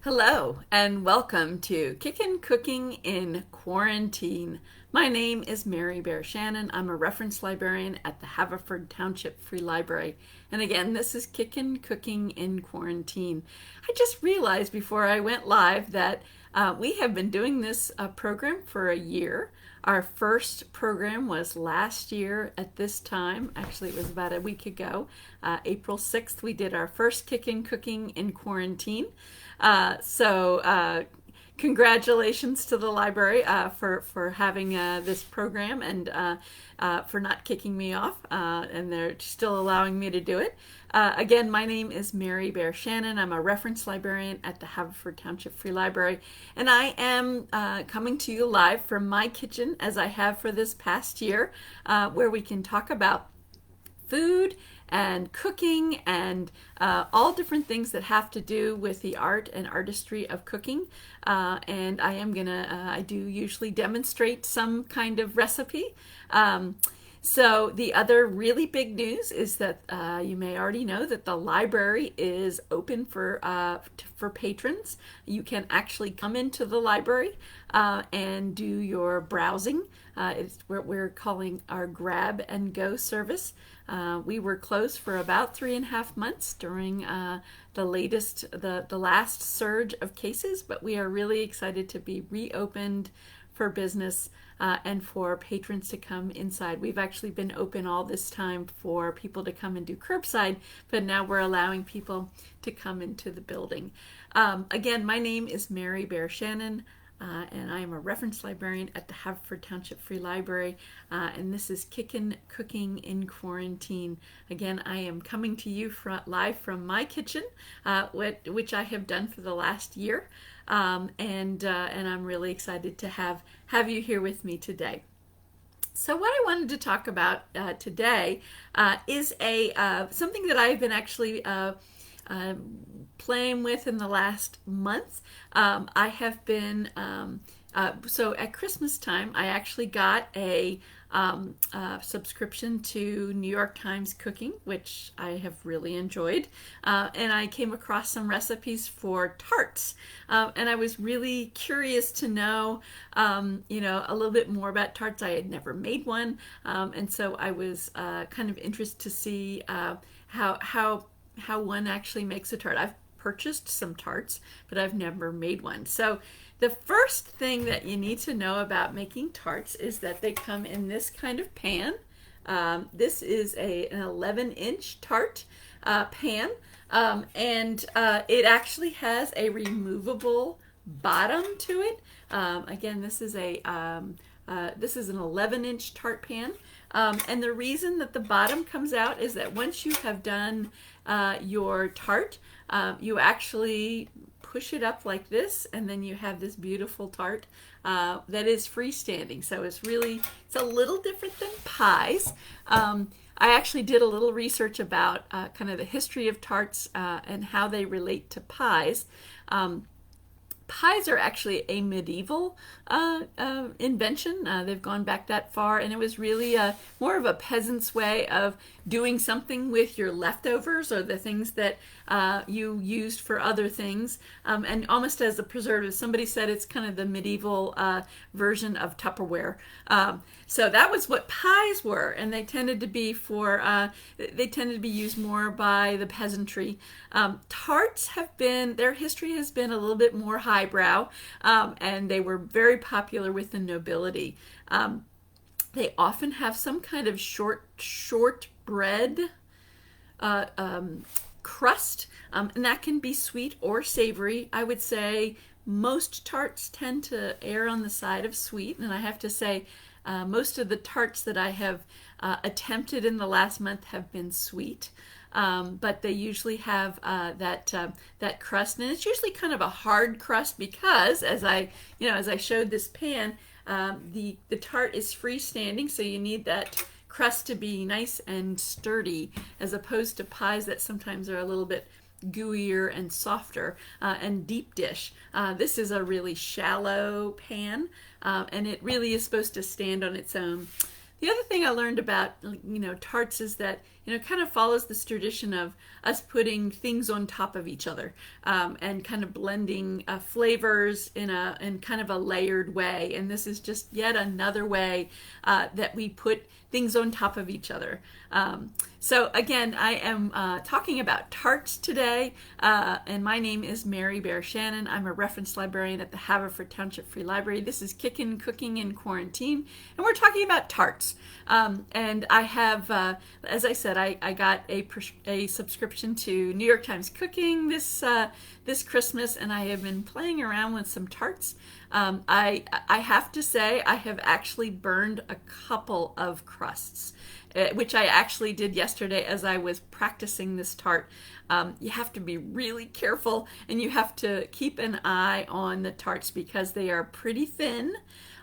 Hello and welcome to Kickin' Cooking in Quarantine. My name is Mary Bear Shannon. I'm a reference librarian at the Haverford Township Free Library. And again, this is Kickin' Cooking in Quarantine. I just realized before I went live that we have been doing this program for a year. Our first program was last year at this time. Actually, it was about a week ago. April 6th, we did our first Kickin' Cooking in Quarantine. So congratulations to the library for having this program and for not kicking me off, and they're still allowing me to do it. Again, my name is Mary Bear Shannon. I'm a reference librarian at the Haverford Township Free Library, and I am coming to you live from my kitchen as I have for this past year, where we can talk about food and cooking and all different things that have to do with the art and artistry of cooking. And I do usually demonstrate some kind of recipe. So the other really big news is that you may already know that the library is open for patrons. You can actually come into the library and do your browsing. It's what we're calling our grab and go service. We were closed for about 3.5 months during the last surge of cases, but we are really excited to be reopened for business and for patrons to come inside. We've actually been open all this time for people to come and do curbside, but now we're allowing people to come into the building. Again, my name is Mary Bear Shannon. And I am a reference librarian at the Haverford Township Free Library, and this is Kickin' Cooking in Quarantine. Again, I am coming to you live from my kitchen, which I have done for the last year, and I'm really excited to have you here with me today. So what I wanted to talk about today is something that I've been actually playing with in the last month. I have been so at Christmas time I actually got a subscription to New York Times Cooking, which I have really enjoyed, and I came across some recipes for tarts, and I was really curious to know a little bit more about tarts. I had never made one, and so I was kind of interested to see how one actually makes a tart. I've purchased some tarts, but I've never made one. So the first thing that you need to know about making tarts is that they come in this kind of pan. This is an 11-inch tart pan, and it actually has a removable bottom to it. Again, this is an 11-inch tart pan. And the reason that the bottom comes out is that once you have done your tart, you actually push it up like this, and then you have this beautiful tart that is freestanding. So it's a little different than pies. I actually did a little research about kind of the history of tarts and how they relate to pies. Pies are actually a medieval invention. They've gone back that far, and it was really more of a peasant's way of doing something with your leftovers or the things that you used for other things, and almost as a preservative. Somebody said it's kind of the medieval version of Tupperware. So that was what pies were, and they tended to be used more by the peasantry. Tarts their history has been a little bit more highbrow, and they were very popular with the nobility. They often have some kind of short bread crust, and that can be sweet or savory. I would say most tarts tend to err on the side of sweet, and I have to say most of the tarts that I have attempted in the last month have been sweet. But they usually have that crust, and it's usually kind of a hard crust because, as I showed this pan, the tart is freestanding, so you need that crust to be nice and sturdy, as opposed to pies that sometimes are a little bit gooier and softer. And deep dish. This is a really shallow pan, and it really is supposed to stand on its own. The other thing I learned about tarts is that kind of follows this tradition of us putting things on top of each other, and kind of blending flavors in kind of a layered way. And this is just yet another way that we put things on top of each other. So again, I am talking about tarts today, and my name is Mary Bear Shannon. I'm a reference librarian at the Haverford Township Free Library. This is Kickin' Cooking in Quarantine, and we're talking about tarts. And I have, as I said, I got a subscription to New York Times Cooking this Christmas, and I have been playing around with some tarts. I have to say I have actually burned a couple of crusts, which I actually did yesterday as I was practicing this tart. You have to be really careful, and you have to keep an eye on the tarts because they are pretty thin.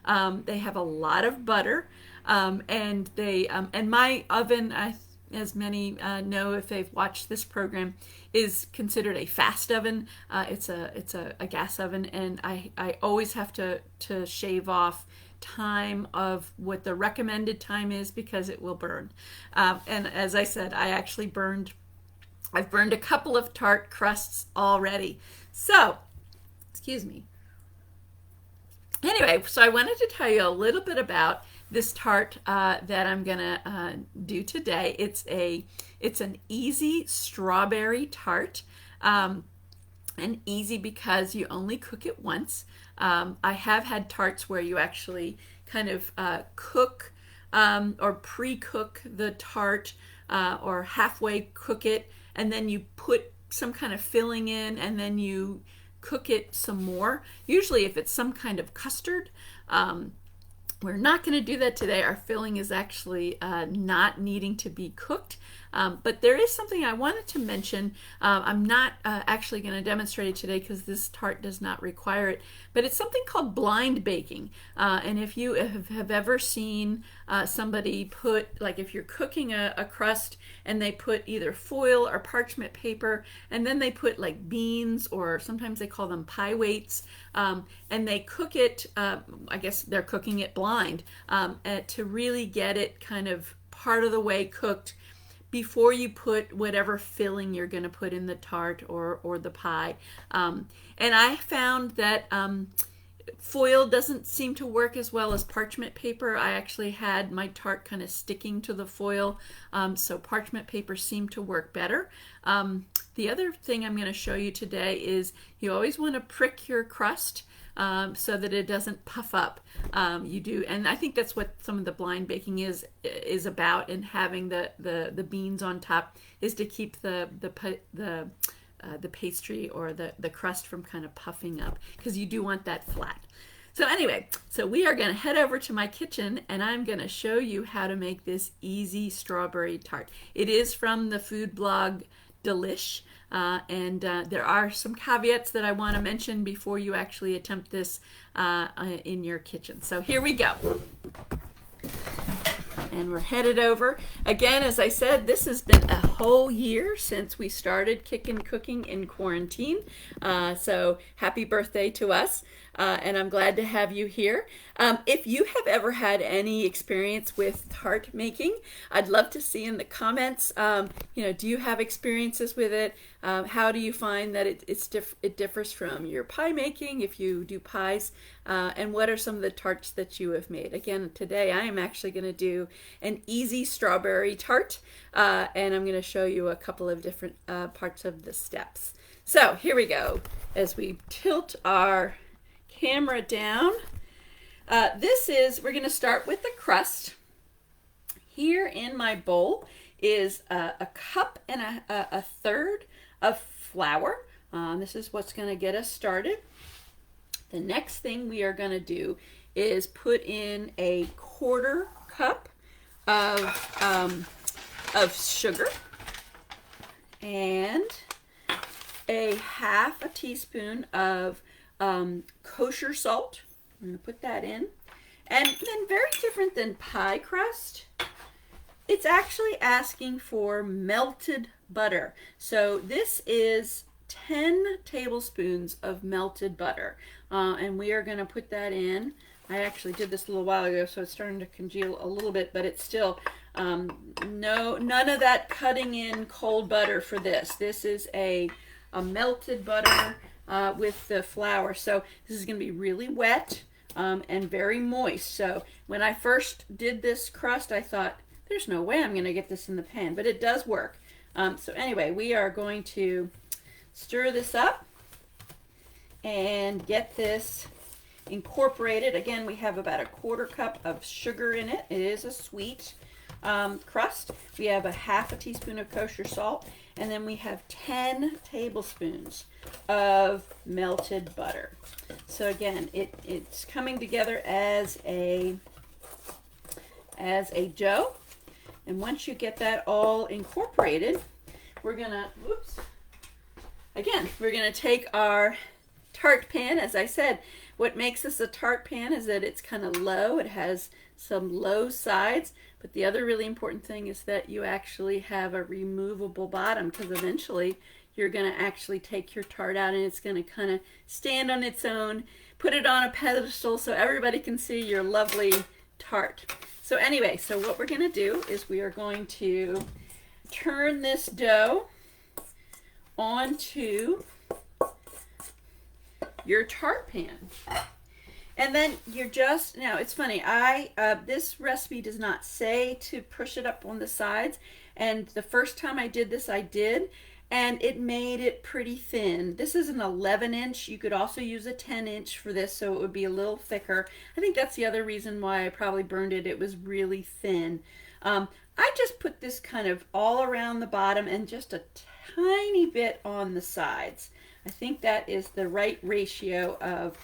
They have a lot of butter, and my oven, as many know if they've watched this program, is considered a fast oven. It's a gas oven, and I always have to shave off time of what the recommended time is because it will burn. And as I said, I've burned a couple of tart crusts already. So, excuse me. Anyway, so I wanted to tell you a little bit about this tart that I'm gonna do today. It's an easy strawberry tart, and easy because you only cook it once. I have had tarts where you actually kind of cook or pre-cook the tart, or halfway cook it, and then you put some kind of filling in, and then you cook it some more. Usually if it's some kind of custard. We're not going to do that today. Our filling is actually not needing to be cooked. But there is something I wanted to mention. I'm not actually going to demonstrate it today because this tart does not require it. But it's something called blind baking. And if you have ever seen somebody put, like if you're cooking a crust and they put either foil or parchment paper, and then they put like beans, or sometimes they call them pie weights, and they cook it, I guess they're cooking it blind, to really get it kind of part of the way cooked before you put whatever filling you're going to put in the tart or the pie. And I found that foil doesn't seem to work as well as parchment paper. I actually had my tart kind of sticking to the foil, so parchment paper seemed to work better. The other thing I'm going to show you today is you always want to prick your crust so that it doesn't puff up. You do, and I think that's what some of the blind baking is about, and having the beans on top is to keep the pastry or the crust from kind of puffing up, because you do want that flat. So anyway, so we are going to head over to my kitchen, and I'm going to show you how to make this easy strawberry tart. It is from the food blog Delish. And there are some caveats that I want to mention before you actually attempt this in your kitchen. So here we go. And we're headed over. Again, as I said, this has been a whole year since we started Kickin' Cooking in Quarantine. So happy birthday to us. And I'm glad to have you here. If you have ever had any experience with tart making, I'd love to see in the comments, do you have experiences with it? How do you find that it differs from your pie making, if you do pies? And what are some of the tarts that you have made? Again, today I am actually going to do an easy strawberry tart, and I'm going to show you a couple of different parts of the steps. So here we go. As we tilt our camera down, we're going to start with the crust. Here in my bowl is a cup and a third of flour. This is what's going to get us started. The next thing we are going to do is put in a quarter cup of sugar and a half a teaspoon of kosher salt. I'm going to put that in. And then, very different than pie crust, it's actually asking for melted butter. So this is 10 tablespoons of melted butter. And we are going to put that in I actually did this a little while ago, so it's starting to congeal a little bit, but it's still none of that cutting in cold butter for this. This is a melted butter with the flour. So this is going to be really wet and very moist. So when I first did this crust, I thought, there's no way I'm going to get this in the pan, but it does work. So anyway, we are going to stir this up and get this incorporated. Again, we have about a 1/4 cup of sugar in it. It is a sweet crust. We have a 1/2 teaspoon of kosher salt, and then we have 10 tablespoons of melted butter. So again, it's coming together as a dough. And once you get that all incorporated, we're gonna take our tart pan. As I said, what makes this a tart pan is that it's kind of low. It has some low sides, but the other really important thing is that you actually have a removable bottom, because eventually you're going to actually take your tart out and it's going to kind of stand on its own. Put it on a pedestal so everybody can see your lovely tart. So anyway, so what we're going to do is we are going to turn this dough onto your tart pan. And then you're just, now it's funny, this recipe does not say to push it up on the sides, and the first time I did this I did, and it made it pretty thin. This is an 11-inch. You could also use a 10-inch for this, so it would be a little thicker. I think that's the other reason why I probably burned it. It was really thin. I just put this kind of all around the bottom and just a tiny bit on the sides. I think that is the right ratio of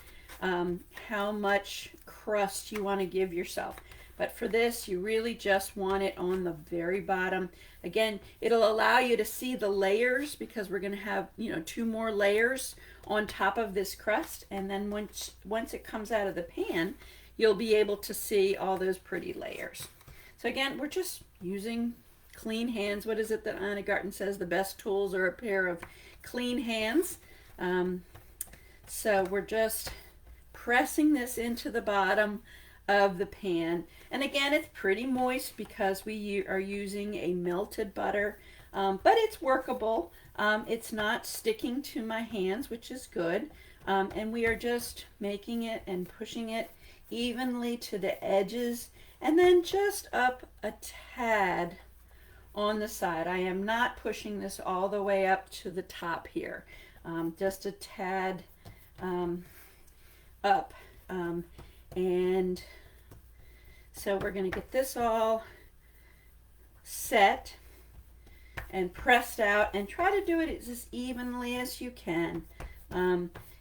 how much crust you want to give yourself. But for this, you really just want it on the very bottom. Again, it'll allow you to see the layers, because we're going to have, 2 more layers on top of this crust. And then once it comes out of the pan, you'll be able to see all those pretty layers. So again, we're just using clean hands. What is it that Anna Garten says? The best tools are a pair of clean hands. So we're just pressing this into the bottom of the pan, and again, it's pretty moist because we are using a melted butter, but it's workable. It's not sticking to my hands, which is good, and we are just making it and pushing it evenly to the edges, and then just up a tad on the side. I am not pushing this all the way up to the top here, just a tad up. And so we're going to get this all set and pressed out, and try to do it as evenly as you can.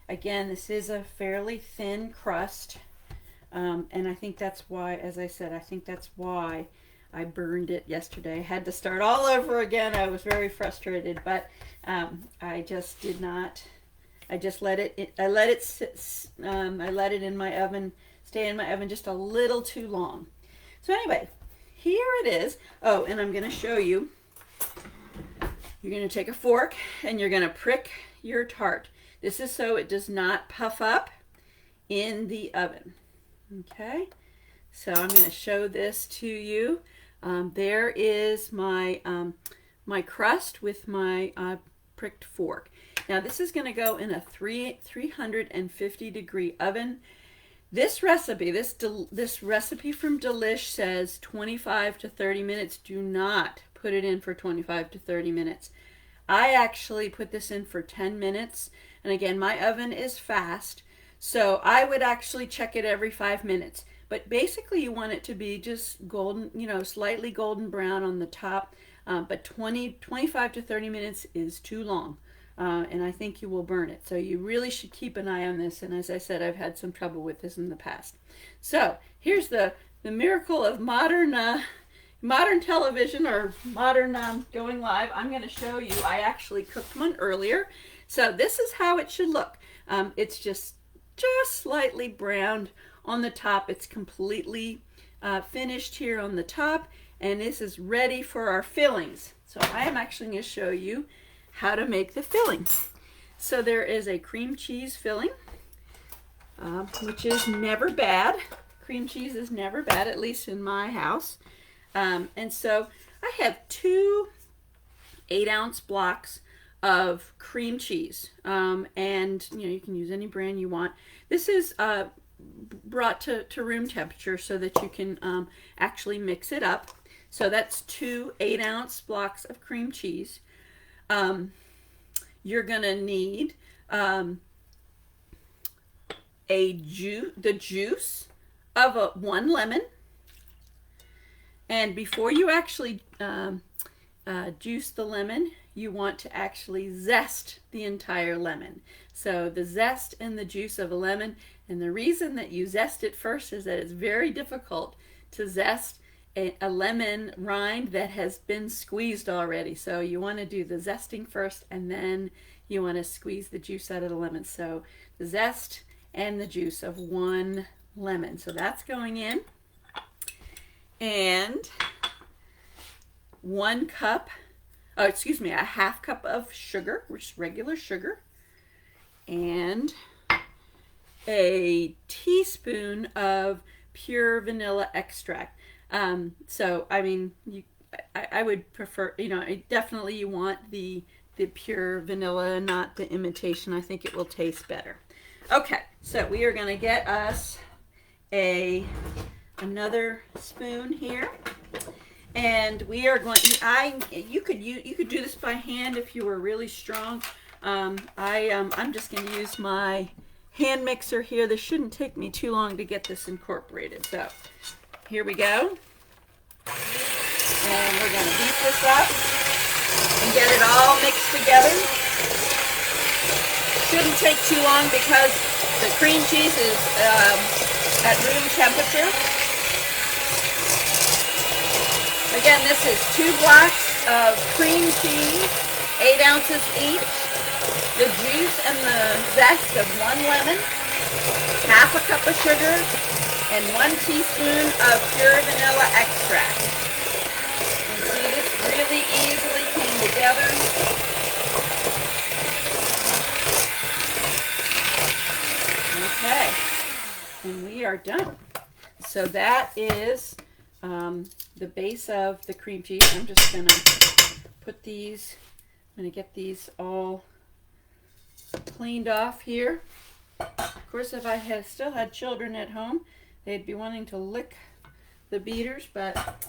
Again, this is a fairly thin crust, and I think that's why, as I said, I think that's why I burned it yesterday. I had to start all over again. I was very frustrated, but I just did not. I just let it. I let it sit. I let it in my oven. Stay in my oven just a little too long. So anyway, here it is. Oh, and I'm going to show you. You're going to take a fork and you're going to prick your tart. This is so it does not puff up in the oven. Okay, so I'm going to show this to you. There is my my crust with my pricked fork. Now this is going to go in a 350 degree oven. This recipe, this recipe from Delish says 25 to 30 minutes. Do not put it in for 25 to 30 minutes. I actually put this in for 10 minutes. And again, my oven is fast, so I would actually check it every 5 minutes. But basically you want it to be just golden, slightly golden brown on the top. But 25 to 30 minutes is too long. And I think you will burn it. So you really should keep an eye on this. And as I said, I've had some trouble with this in the past. So here's the miracle of modern television, or modern going live. I'm going to show you. I actually cooked one earlier. So this is how it should look. It's just slightly browned on the top. It's completely finished here on the top. And this is ready for our fillings. So I am actually going to show you how to make the filling. So there is a cream cheese filling. which is never bad. Cream cheese is never bad, at least in my house. And so I have 2 8-ounce blocks of cream cheese, and you can use any brand you want. This is brought to room temperature so that you can actually mix it up. So that's 2 8-ounce blocks of cream cheese. You're gonna need the juice of 1 lemon, and before you actually juice the lemon, you want to actually zest the entire lemon. So the zest and the juice of a lemon, and the reason that you zest it first is that it's very difficult to zest a lemon rind that has been squeezed already. So you want to do the zesting first, and then you want to squeeze the juice out of the lemon. So the zest and the juice of 1 lemon. So that's going in. And 1 cup, a half cup of sugar, which is regular sugar, and a teaspoon of pure vanilla extract. So I mean, I would prefer, definitely you want the pure vanilla and not the imitation. I think it will taste better. Okay, so we are going to get us another spoon here, and we are going. You could do this by hand if you were really strong. I'm just going to use my hand mixer here. This shouldn't take me too long to get this incorporated. So here we go, and we're going to beat this up and get it all mixed together. Shouldn't take too long because the cream cheese is at room temperature. Again, this is 2 blocks of cream cheese, 8 ounces each, the juice and the zest of 1 lemon, half a cup of sugar, and 1 teaspoon of pure vanilla extract. And see, this really easily came together. Okay, and we are done. So that is the base of the cream cheese. I'm just going to put these, I'm going to get these all cleaned off here. Of course, if I had still had children at home, they'd be wanting to lick the beaters, but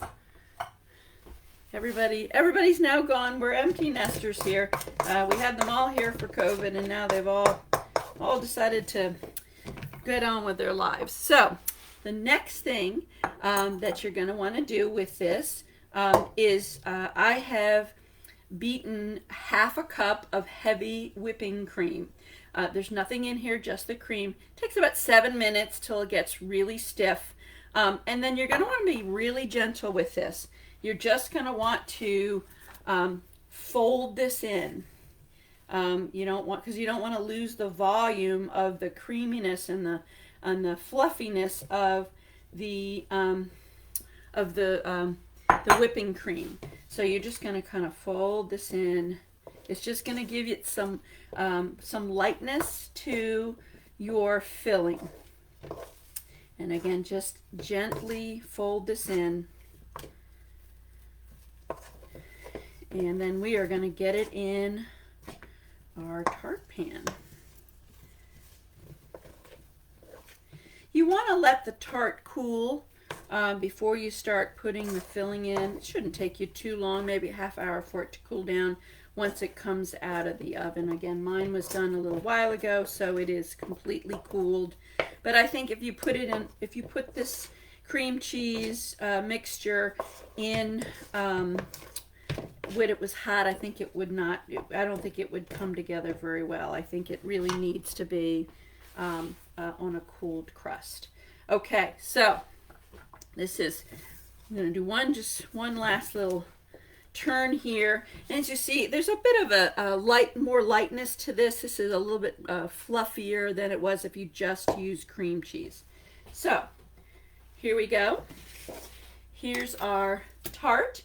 everybody's now gone. We're empty nesters here. We had them all here for COVID, and now they've all decided to get on with their lives. So the next thing that you're going to want to do with this is I have beaten half a cup of heavy whipping cream. There's nothing in here, just the cream. It takes about 7 minutes till it gets really stiff. And then you're going to want to be really gentle with this. You're just going to want to fold this in. You don't want, because you don't want to lose the volume of the creaminess and the fluffiness of the whipping cream. So you're just going to kind of fold this in. It's just going to give it some lightness to your filling. And again, just gently fold this in. And then we are going to get it in our tart pan. You want to let the tart cool before you start putting the filling in. It shouldn't take you too long, maybe a half hour for it to cool down once it comes out of the oven. Again, mine was done a little while ago, so it is completely cooled. But I think if you put this cream cheese mixture in when it was hot, I think it would not, I don't think it would come together very well. I think it really needs to be on a cooled crust. Okay, so this is, I'm going to do just one last little turn here. And as you see, there's a bit of more lightness to this. This is a little bit fluffier than it was if you just used cream cheese. So here we go. Here's our tart.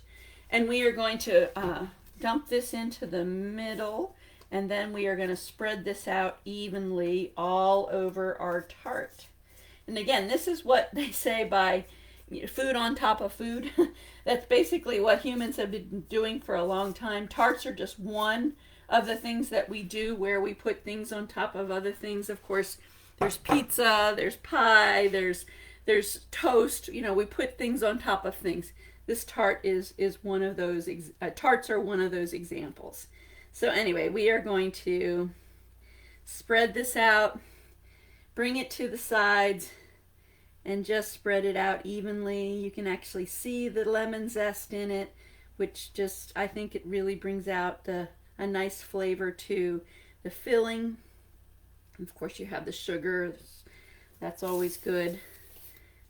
And we are going to dump this into the middle And then we are going to spread this out evenly all over our tart. And again, this is what they say by food on top of food. That's basically what humans have been doing for a long time. Tarts are just one of the things that we do where we put things on top of other things. Of course, there's pizza, there's pie, there's toast. You know, we put things on top of things. This tart is one of those. Tarts are one of those examples. So anyway, we are going to spread this out, bring it to the sides, and just spread it out evenly. You can actually see the lemon zest in it, which just, I think it really brings out a nice flavor to the filling. Of course, you have the sugar. That's always good.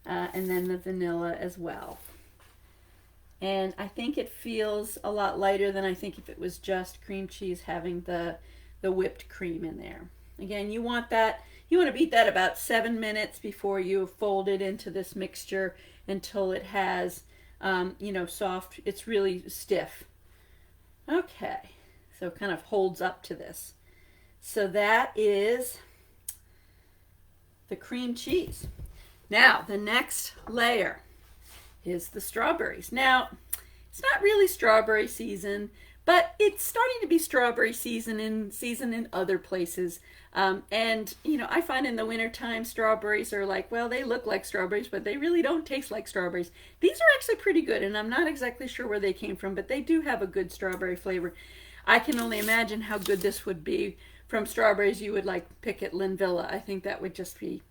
And then the vanilla as well. And I think it feels a lot lighter than I think if it was just cream cheese having the whipped cream in there. Again, you want to beat that about 7 minutes before you fold it into this mixture until it has, soft, it's really stiff. Okay, so it kind of holds up to this. So that is the cream cheese. Now, the next layer is the strawberries. Now, it's not really strawberry season, but it's starting to be strawberry season in other places. And, I find in the wintertime strawberries are like, well, they look like strawberries, but they really don't taste like strawberries. These are actually pretty good, and I'm not exactly sure where they came from, but they do have a good strawberry flavor. I can only imagine how good this would be from strawberries you would like pick at Linvilla. I think that would just be,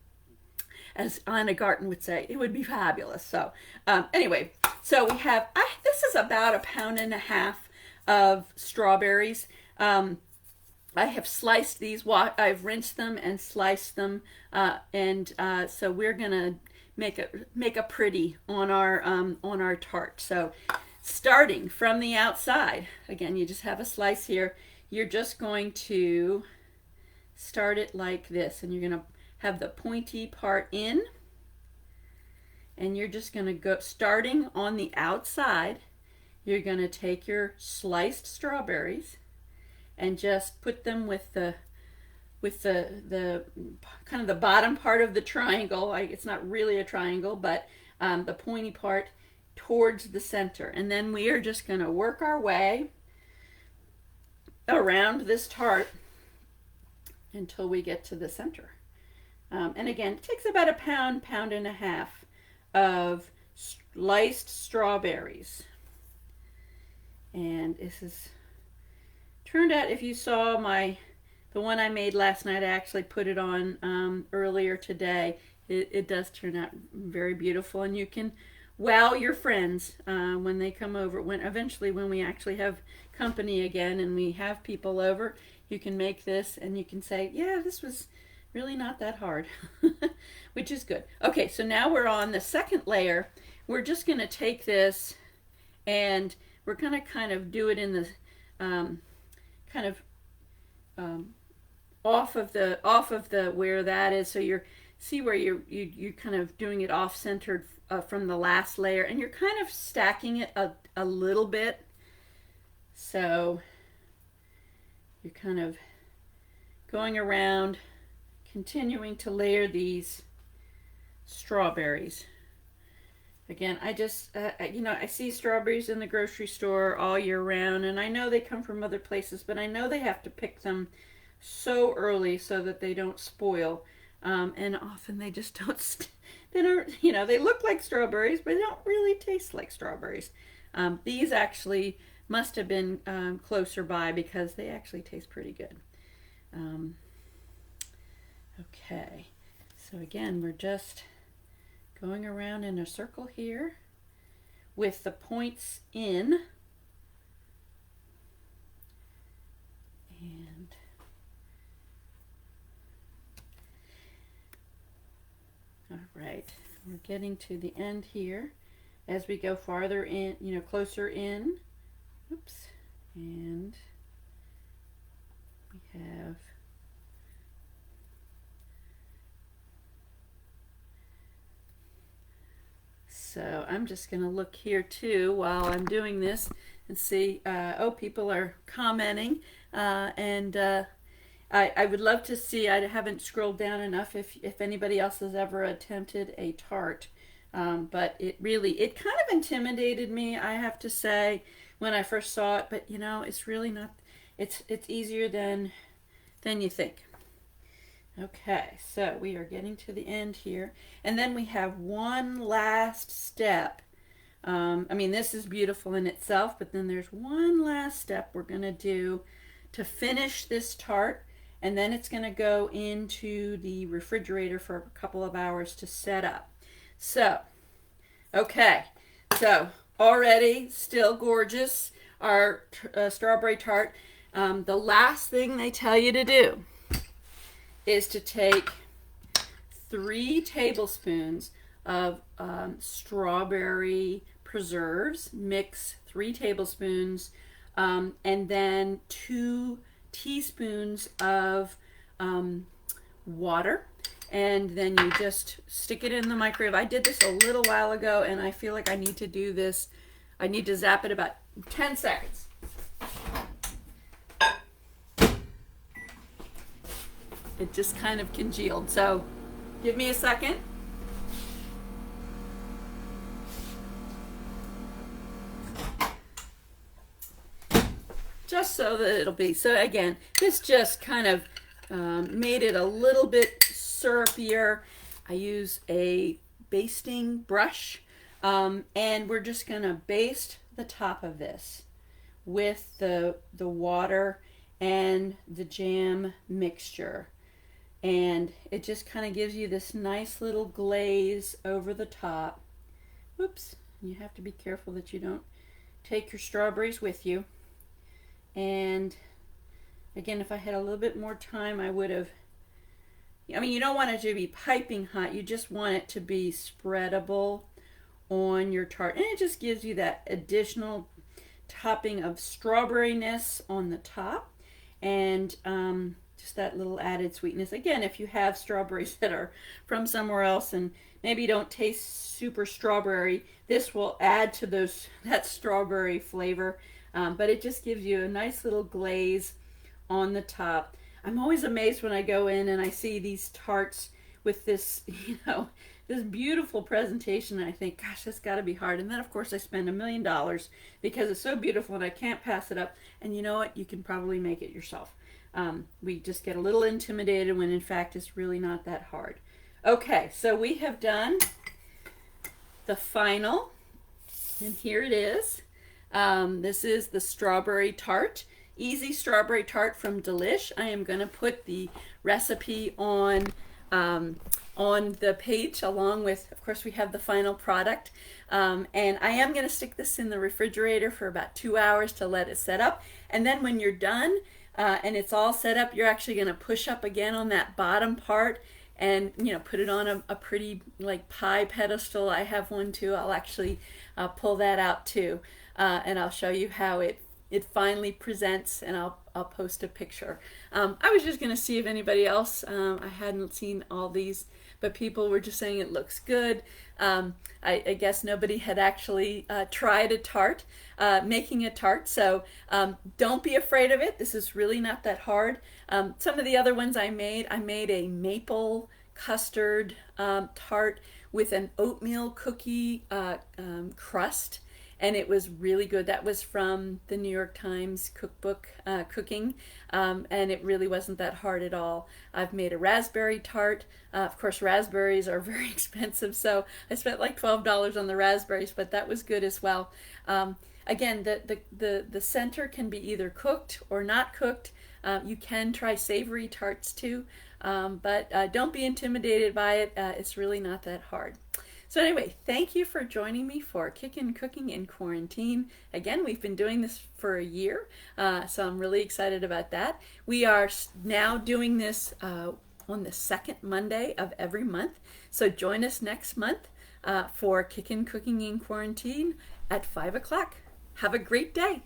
as Anna Garten would say, it would be fabulous. So anyway, so we have, this is about 1.5 pounds of strawberries. I have sliced these, I've rinsed them and sliced them, so we're gonna make a pretty on our tart. So starting from the outside, again, you just have a slice here. You're just going to start it like this, and you're gonna have the pointy part in, and you're just going to go, starting on the outside, you're going to take your sliced strawberries and just put them with the kind of the bottom part of the triangle. It's not really a triangle, but the pointy part towards the center. And then we are just going to work our way around this tart until we get to the center. And again, it takes about 1.5 pounds of sliced strawberries. And this is turned out, if you saw the one I made last night, I actually put it on earlier today. It does turn out very beautiful, and you can wow your friends when they come over. Eventually when we actually have company again and we have people over, you can make this and you can say, yeah, this was really not that hard, which is good. Okay, so now we're on the second layer. We're just going to take this and we're going to kind of do it in the off of the where that is. So see where you're kind of doing it off centered from the last layer, and you're kind of stacking it a little bit. So you're kind of going around, continuing to layer these strawberries. Again, I just, I see strawberries in the grocery store all year round, and I know they come from other places, but I know they have to pick them so early so that they don't spoil. And often they just don't, they look like strawberries, but they don't really taste like strawberries. These actually must have been closer by because they actually taste pretty good. Okay, so again, we're just going around in a circle here with the points in. And all right, we're getting to the end here as we go farther in, closer in. Oops, and we have so I'm just going to look here too while I'm doing this and see, people are commenting. And I would love to see, I haven't scrolled down enough if anybody else has ever attempted a tart. But it kind of intimidated me, I have to say, when I first saw it. But it's really not, it's easier than you think. Okay, so we are getting to the end here. And then we have one last step. I mean, this is beautiful in itself, but then there's one last step we're going to do to finish this tart. And then it's going to go into the refrigerator for a couple of hours to set up. So, okay, so already still gorgeous, our strawberry tart. The last thing they tell you to do is to take 3 tablespoons of strawberry preserves, mix 3 tablespoons, and then 2 teaspoons of water, and then you just stick it in the microwave. I did this a little while ago, and I feel like I need to do this. I need to zap it about 10 seconds. It just kind of congealed, so give me a second. Just so that it'll be, so again, this just kind of made it a little bit syrupier. I use a basting brush, and we're just gonna baste the top of this with the water and the jam mixture. And it just kind of gives you this nice little glaze over the top. Oops, you have to be careful that you don't take your strawberries with you. And again, if I had a little bit more time, I would have, I mean, you don't want it to be piping hot. You just want it to be spreadable on your tart. And it just gives you that additional topping of strawberryness on the top. And just that little added sweetness. Again, if you have strawberries that are from somewhere else and maybe don't taste super strawberry, this will add to that strawberry flavor. But it just gives you a nice little glaze on the top. I'm always amazed when I go in and I see these tarts with this, this beautiful presentation, and I think, gosh, that's got to be hard. And then, of course, I spend $1 million because it's so beautiful and I can't pass it up. And you know what? You can probably make it yourself. We just get a little intimidated when, in fact, it's really not that hard. Okay, so we have done the final, and here it is. This is the strawberry tart, easy strawberry tart from Delish. I am going to put the recipe on the page along with, of course, we have the final product. And I am going to stick this in the refrigerator for about 2 hours to let it set up. And then when you're done and it's all set up, you're actually going to push up again on that bottom part and put it on a pretty like pie pedestal. I have one too. I'll actually pull that out too. And I'll show you how it finally presents, and I'll post a picture. I was just going to see if anybody else, I hadn't seen all these, but people were just saying it looks good. I guess nobody had actually tried a tart, making a tart, so don't be afraid of it. This is really not that hard. Some of the other ones I made a maple custard tart with an oatmeal cookie crust. And it was really good. That was from the New York Times cookbook, Cooking, and it really wasn't that hard at all. I've made a raspberry tart. Of course, raspberries are very expensive, so I spent like $12 on the raspberries, but that was good as well. Again, the center can be either cooked or not cooked. You can try savory tarts too, but don't be intimidated by it. It's really not that hard. So anyway, thank you for joining me for Kickin' Cooking in Quarantine. Again, we've been doing this for a year, so I'm really excited about that. We are now doing this on the second Monday of every month. So join us next month for Kickin' Cooking in Quarantine at 5 o'clock. Have a great day.